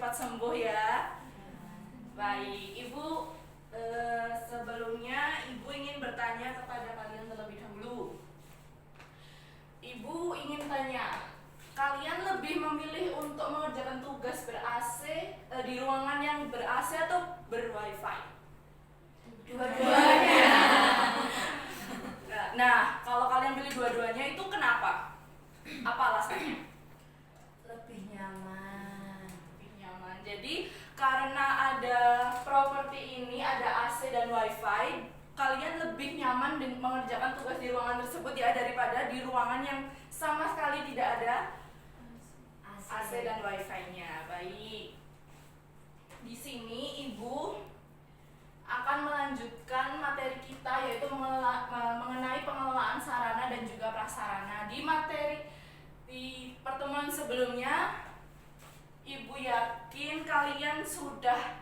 cepat sembuh ya. Baik, Ibu, sebelumnya Ibu ingin bertanya kepada kalian terlebih dahulu. Ibu ingin tanya, kalian lebih memilih untuk mengerjakan tugas ber-AC di ruangan yang ber-AC atau ber-Wi-Fi? Dua-duanya. Nah, kalau kalian pilih dua-duanya itu kenapa? Apa alasannya? Lebih nyaman. Lebih nyaman. Jadi karena ada properti ini, ada AC dan Wi-Fi, kalian lebih nyaman mengerjakan tugas di ruangan tersebut ya daripada di ruangan yang sama sekali tidak ada AC dan Wi-Fi-nya. Baik. Di sini Ibu akan melanjutkan materi kita yaitu mengenai pengelolaan sarana dan juga prasarana. Di pertemuan sebelumnya Ibu yakin kalian sudah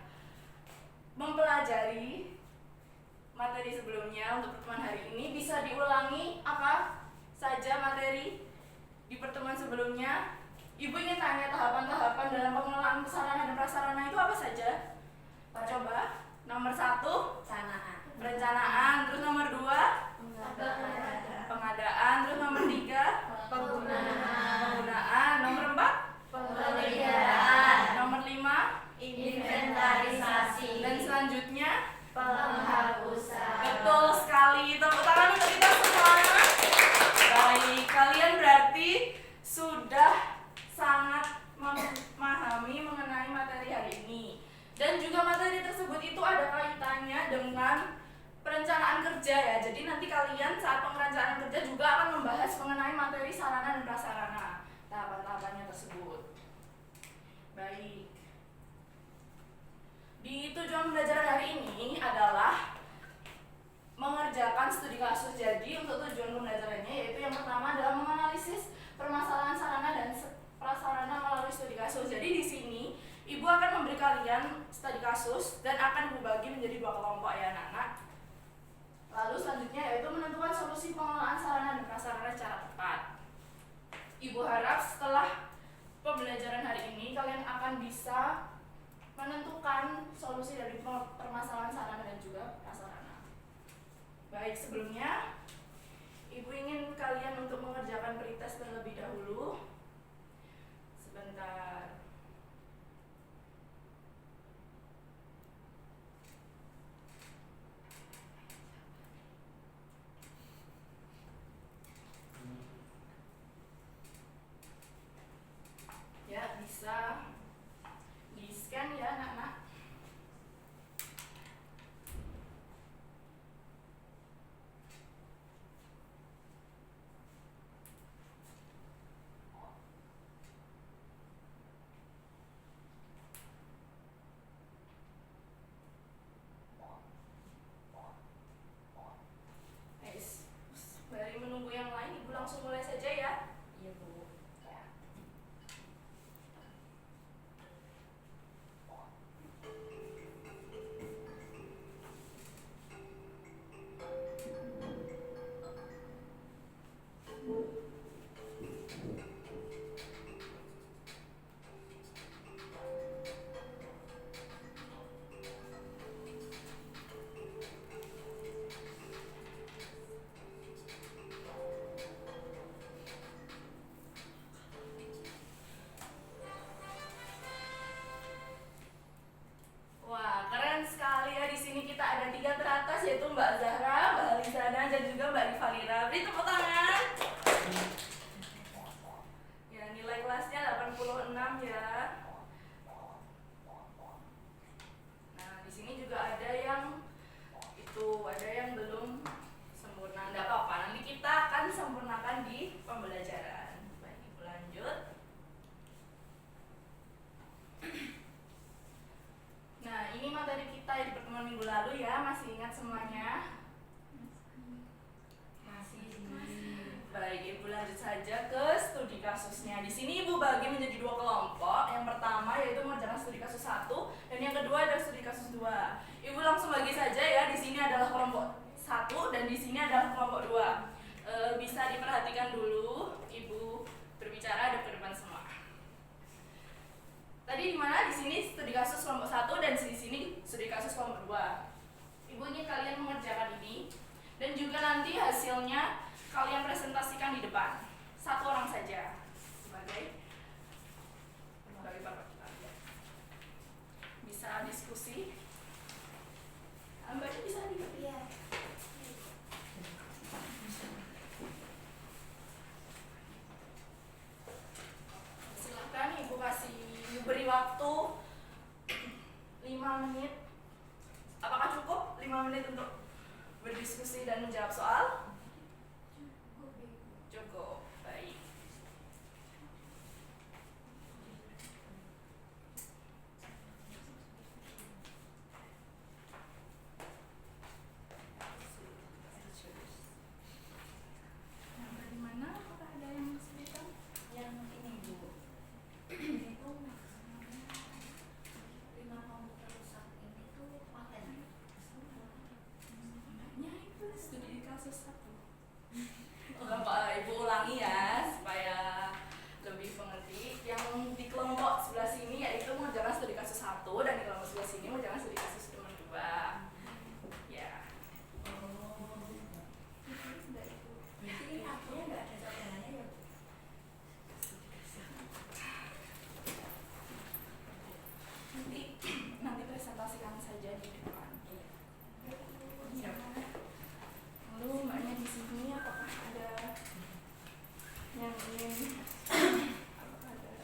mempelajari materi sebelumnya. Untuk pertemuan hari ini bisa diulangi apa saja materi di pertemuan sebelumnya. Ibu ingin tanya tahapan-tahapan dalam pengelolaan sarana dan prasarana itu apa saja? Coba. Nomor 1 perencanaan, terus nomor 2 pengadaan, terus nomor 3 penggunaan, nomor 4 pemeliharaan, nomor 5 inventarisasi, dan selanjutnya penghapusan. betul sekali. Tepuk tangan untuk kita semua. Baik, kalian berarti sudah sangat memahami mengenai materi hari ini. Dan juga materi tersebut itu ada kaitannya dengan perencanaan kerja ya. Jadi nanti kalian saat perencanaan kerja juga akan membahas mengenai materi sarana dan prasarana, tahapan-tahapannya tersebut. Baik. Di tujuan pembelajaran hari ini adalah mengerjakan studi kasus. Jadi untuk tujuan pembelajarannya yaitu yang pertama adalah menganalisis permasalahan sarana dan prasarana melalui studi kasus. Jadi di sini Ibu akan memberi kalian studi kasus dan akan Ibu bagi menjadi 2 kelompok ya anak-anak. Lalu selanjutnya yaitu menentukan solusi pengelolaan sarana dan prasarana secara tepat. Ibu harap setelah pembelajaran hari ini kalian akan bisa menentukan solusi dari permasalahan sarana dan juga prasarana. Baik, sebelumnya Ibu ingin kalian untuk mengerjakan pretest terlebih dahulu. Sebentar. Ya, bisa di-scan ya anak-anak. Nice. Dari menunggu yang lain, Ibu langsung mulai saja ya. Iya, Bu. Wah, keren sekali ya. Di sini kita ada 3 teratas yaitu Mbak Zahra, Mbak Alisana, dan juga Mbak Rivalira. Beri tepuk tangan. Ya, nilai kelasnya 86 ya. Nah, di sini juga ada yang belum sempurna. Enggak apa-apa, nanti kita akan sempurnakan di pembelajaran. Baik, Ibu lanjut. Nah, ini materi kita di pertemuan minggu lalu ya, masih ingat semuanya? Masih. Baik, Ibu lanjut saja ke studi kasusnya. Di sini Ibu bagi menjadi 2 kelompok. Yang pertama yaitu mengerjakan studi kasus 1 dan yang kedua adalah studi kasus 2. Ibu langsung bagi saja ya. Di sini adalah kelompok 1 dan di sini adalah kelompok 2. Bisa diperhatikan dulu. Ibu berbicara ada ke depan semua. Tadi di mana? Di sini hasilnya kalian presentasikan di depan. Satu orang saja sebagai perwakilan. Bisa diskusi. Mbaknya bisa di Silahkan Ibu beri waktu 5 menit. Apakah cukup 5 menit untuk berdiskusi dan menjawab soal? Cukup. Baik. Yang dari mana? Apakah ada yang kesulitan? Yang ini Bu, itu lima komputer rusak ini tuh paten. Makanya itu studi kasus 1. Bapak Ibu ulangi ya supaya lebih mengerti. Yang di kelompok sebelah sini yaitu mengerjakan studi kasus 1 dan di kelompok sebelah sini mengerjakan studi kasus nomor 2. Ya. Berarti artinya nggak ada cadangannya ya Bu? Nanti presentasikan saja di depan. Ya. Lalu mbaknya di sini apakah ada yang ingin apakah ada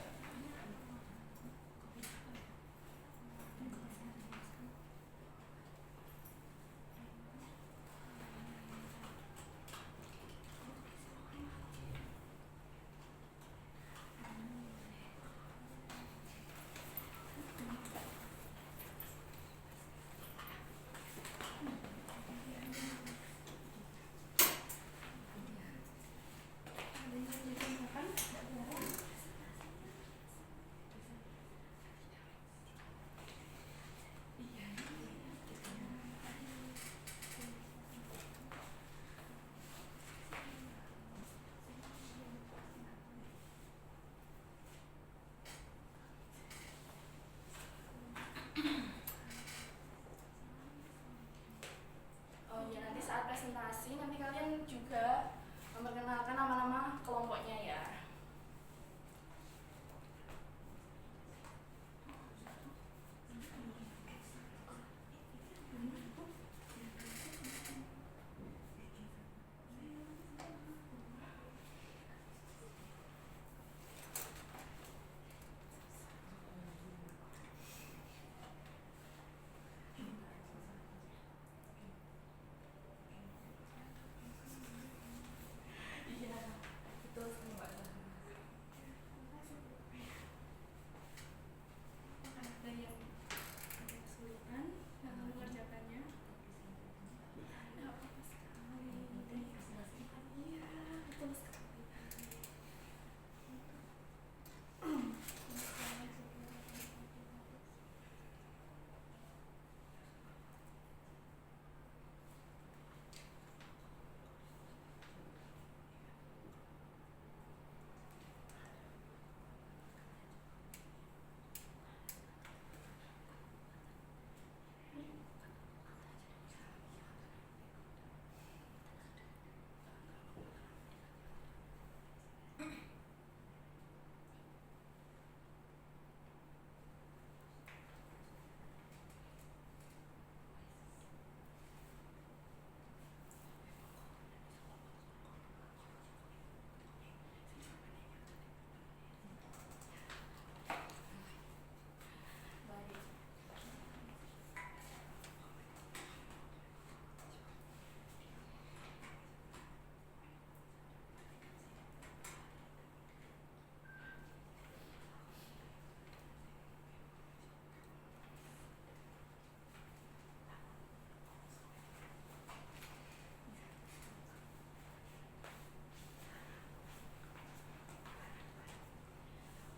nanti saat presentasi nanti kalian juga memperkenalkan nama-nama kelompoknya ya. Iya, betul sekali Mbak. Ada yang ada kesulitan dalam mengerjakannya? Ada apa-apa sekali. Iya, betul sekali. Baik.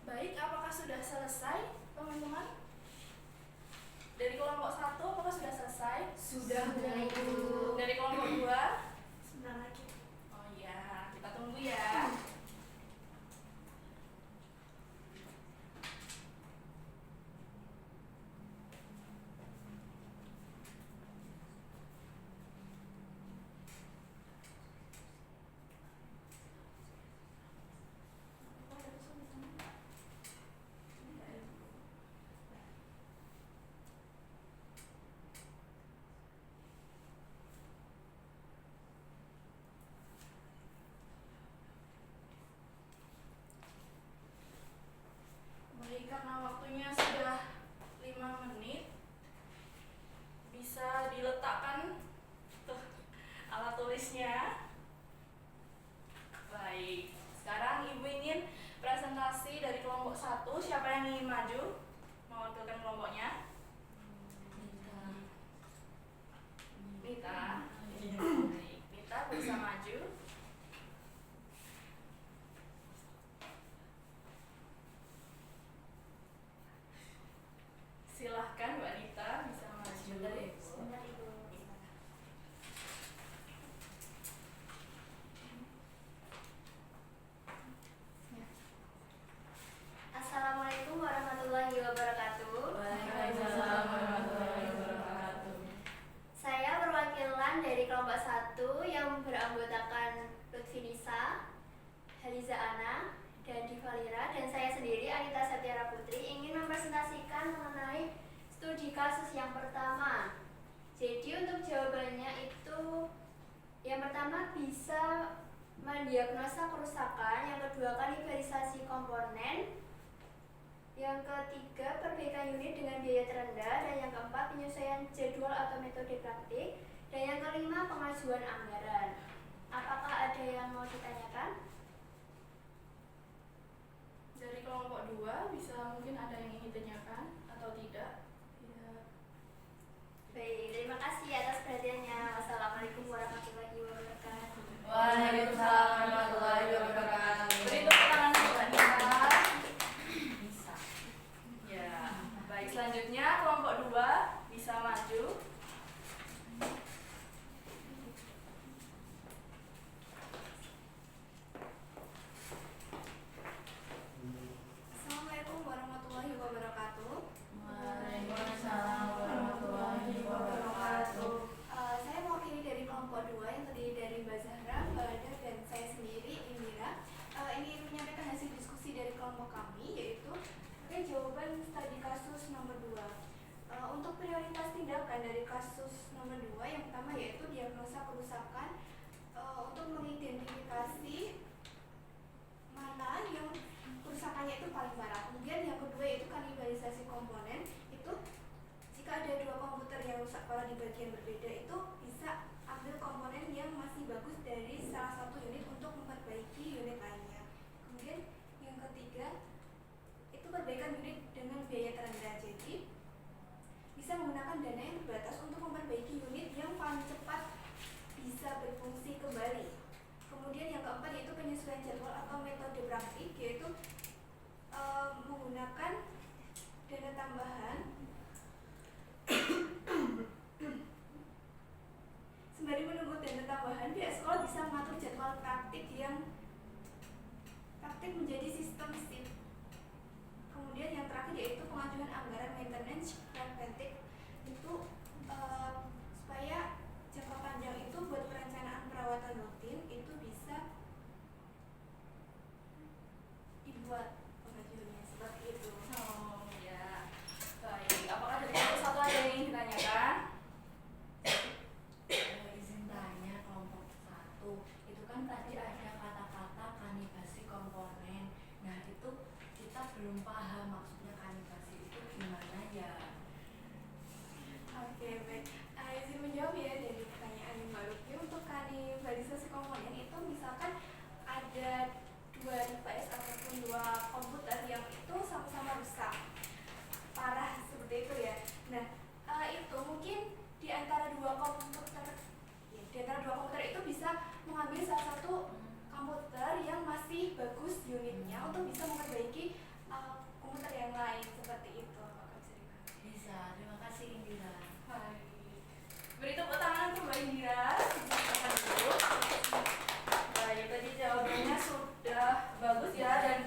Baik, apakah sudah selesai teman-teman? Dari kelompok 1 apakah sudah selesai? Sudah Bu. Dari kelompok 2? Sebentar lagi. Oh iya, kita tunggu ya. karena waktunya sudah 5 menit, bisa diletakkan tuh alat tulisnya. Baik, sekarang Ibu ingin presentasi dari kelompok 1. Siapa yang ingin maju mewakilkan kelompoknya? Mita. Baik, Mita bisa maju. Silahkan Mbak Nita bisa maju. Sebentar ya, Bu. Sebentar, Ibu. Assalamualaikum warahmatullahi wabarakatuh. Waalaikumsalam warahmatullahi wabarakatuh. Saya perwakilan dari kelompok 1 yang beranggotakan Lutfi Nisa, Haliza Ana, dan Divalira, dan saya sendiri Anita Satyara Putri ingin mempresentasikan mengenai studi kasus yang pertama. Jadi untuk jawabannya itu yang pertama bisa mendiagnosa kerusakan, yang kedua kalibrasi komponen, yang ketiga perbaikan unit dengan biaya terendah, dan yang keempat penyesuaian jadwal atau metode praktik, dan yang kelima pengajuan anggaran. Apakah ada yang mau ditanyakan? Dari kelompok 2 bisa mungkin ada yang ingin ditanyakan atau tidak? Tidak. Baik, terima kasih atas perhatiannya. Wassalamualaikum warahmatullahi wabarakatuh. Waalaikumsalam warahmatullahi wabarakatuh. Beri tepuk tangan untuk Mbak Nita. Bisa. Ya, baik, selanjutnya kelompok 2 bisa maju. Assalamualaikum warahmatullahi wabarakatuh. Waalaikumsalam warahmatullahi wabarakatuh. Saya mewakili dari kelompok 2 yang terdiri dari Mbak Zahra, Mbak Ada, dan saya sendiri, Indira. Ingin menyampaikan hasil diskusi dari kelompok kami, yaitu jawaban studi kasus nomor 2. Untuk prioritas tindakan dari kasus nomor 2, yang pertama yaitu diagnosa kerusakan, untuk mengidentifikasi mana yang kerusakannya itu paling parah. Kemudian yang kedua yaitu kanibalisasi komponen. Itu jika ada 2 komputer yang rusak parah di bagian berbeda, itu bisa ambil komponen yang masih bagus dari salah satu unit untuk memperbaiki unit lainnya. Kemudian yang ketiga itu perbaikan unit dengan biaya terendah. Jadi bisa menggunakan dana yang terbatas untuk memperbaiki unit yang paling cepat bisa berfungsi kembali. Kemudian yang keempat yaitu penyesuaian jadwal atau metode praktik, yaitu menggunakan dana tambahan sembari menunggu dana tambahan, pihak sekolah bisa mengatur jadwal praktik menjadi sistem shift. Kemudian yang terakhir yaitu pengajuan anggaran maintenance preventive, itu supaya jangka panjang itu buat perencanaan perawatan rutin itu bisa dibuat pengajuannya seperti itu. Oh ya, baik. Apakah dari kelompok 1 ada yang ingin ditanyakan? Izin tanya kelompok 1. Itu kan tadi ada kata-kata kanibasi komponen. Nah, itu kita belum paham maksudnya kanibasi itu gimana ya. Oke, baik. Izin menjawab ya dari pertanyaan Mbak Lutfi. Untuk kanibalisasi komponen itu misalkan ada 2 device ataupun 2 komputer yang itu sama-sama rusak parah seperti itu ya. Nah, itu mungkin di antara 2 komputer itu bisa mengambil salah satu komputer yang masih bagus unitnya untuk bisa memperbaiki komputer yang lain seperti itu. Apakah bisa dipahami? Bisa, terima kasih Indira. Baik. Beri tepuk tangan untuk Mbak Indira. Silakan dulu. Baik, tadi jawabannya sudah bagus ya, dan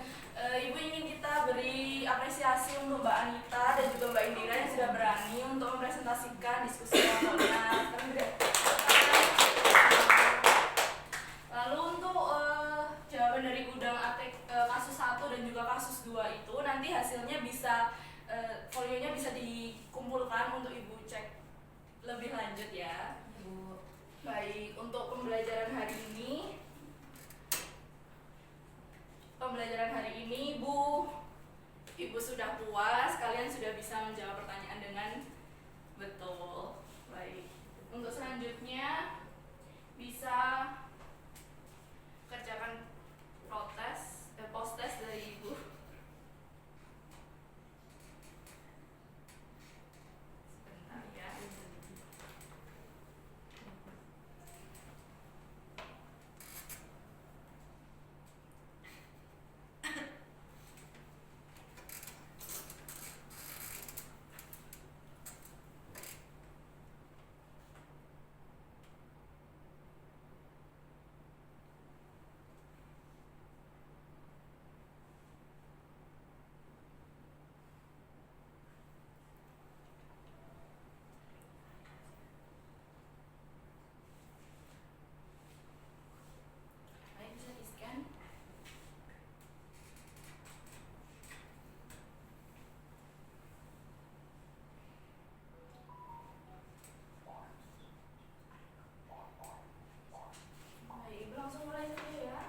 Ibu ingin kita beri apresiasi untuk Mbak Anita dan juga Mbak Indira yang sudah berani untuk mempresentasikan diskusi kelompoknya. Lalu untuk jawaban dari gudang kasus 1 dan juga kasus 2 itu nanti hasilnya bisa folionya bisa dikumpulkan untuk Ibu cek lebih lanjut ya. Bu, Baik, untuk pembelajaran hari ini Ibu sudah sudah puas, kalian sudah bisa menjawab pertanyaan dengan betul. Baik. Untuk selanjutnya bisa kerjakan post test dari Ibu. Sebentar ya. Baik, bisa di-scan. Baik, Ibu langsung mulai saja ya.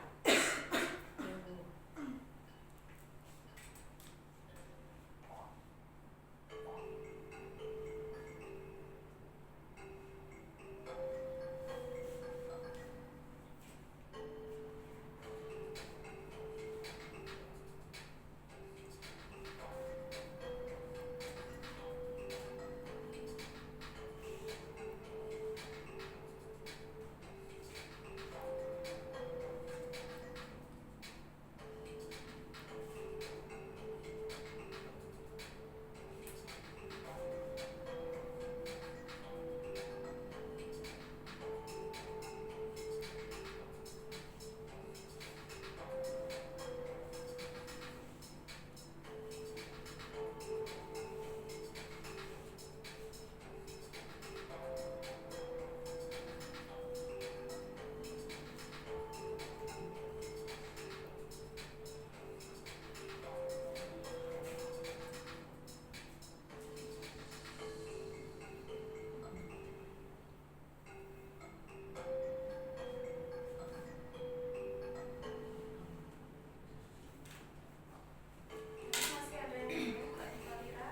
Masih ada yang bingung, Kak Dikalira?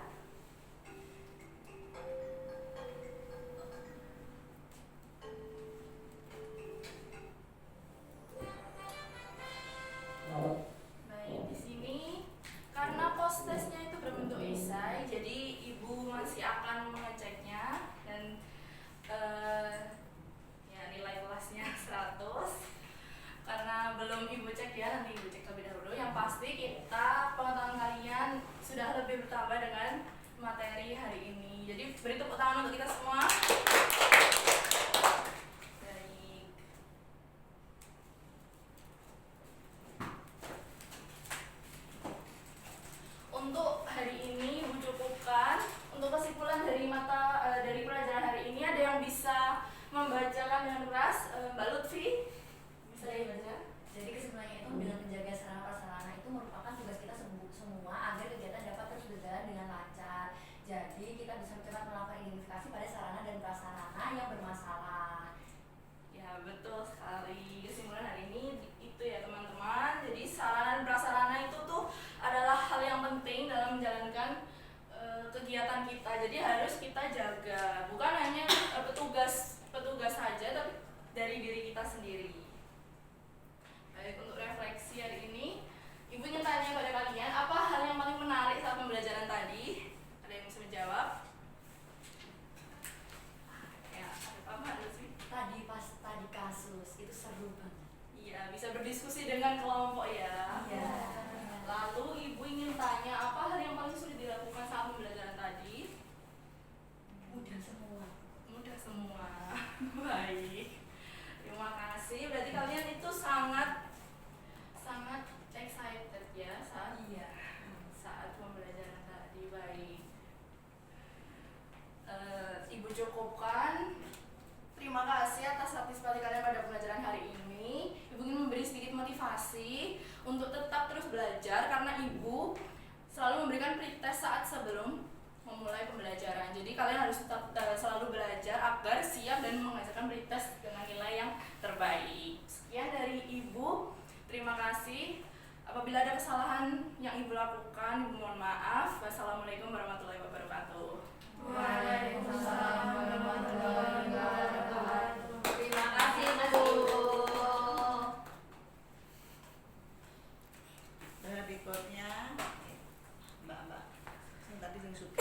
Baik, di sini karena post testnya itu berbentuk esai, jadi Ibu masih akan mengeceknya dan ya nilai kelasnya 100. Karena belum Ibu cek ya, nanti Ibu cek terlebih dahulu. Yang pasti kita pengetahuan kalian sudah lebih bertambah dengan materi hari ini. Jadi beri tepuk tangan untuk kita semua. Baik. Untuk hari ini Ibu cukupkan. Untuk kesimpulan dari dari pelajaran hari ini, ada yang bisa membacakan dengan keras? Mbak Lutfi bisa dibaca. Jadi kesimpulannya itu dengan menjaga sarana prasarana itu merupakan tugas kita semua agar kegiatan dapat terus berjalan dengan lancar. Jadi kita bisa cepat melakukan identifikasi pada sarana dan prasarana yang bermasalah. Ya, betul sekali. Kesimpulan hari ini itu ya teman-teman. Jadi sarana dan prasarana itu tuh adalah hal yang penting dalam menjalankan kegiatan kita. Jadi harus kita jaga. Bukan hanya petugas saja, tapi dari diri kita sendiri. Baik, untuk refleksi hari ini, Ibu ingin tanya pada kalian, apa hal yang paling menarik saat pembelajaran tadi? Ada yang bisa menjawab? Ya, ada apa dulu sih? Tadi kasus itu seru banget. Iya, bisa berdiskusi dengan kelompok ya. Iya. Lalu Ibu ingin tanya, apa hal yang paling sulit dilakukan saat pembelajaran tadi? Mudah semua. Mudah semua. Baik. Terima kasih. Berarti kalian itu sangat excited ya saat pembelajaran tadi. Baik. Ibu cukupkan. Terima kasih atas partisipasi kalian pada pembelajaran hari ini. Ibu ingin memberi sedikit motivasi untuk tetap terus belajar karena Ibu selalu memberikan pretest saat sebelum memulai pembelajaran. Jadi kalian harus tetap selalu belajar agar siap dan mengajarkan pretest dengan nilai yang terbaik. Sekian dari Ibu. Terima kasih. Apabila ada kesalahan yang Ibu lakukan, Ibu mohon maaf. berikutnya Mbak yang tadi yang suka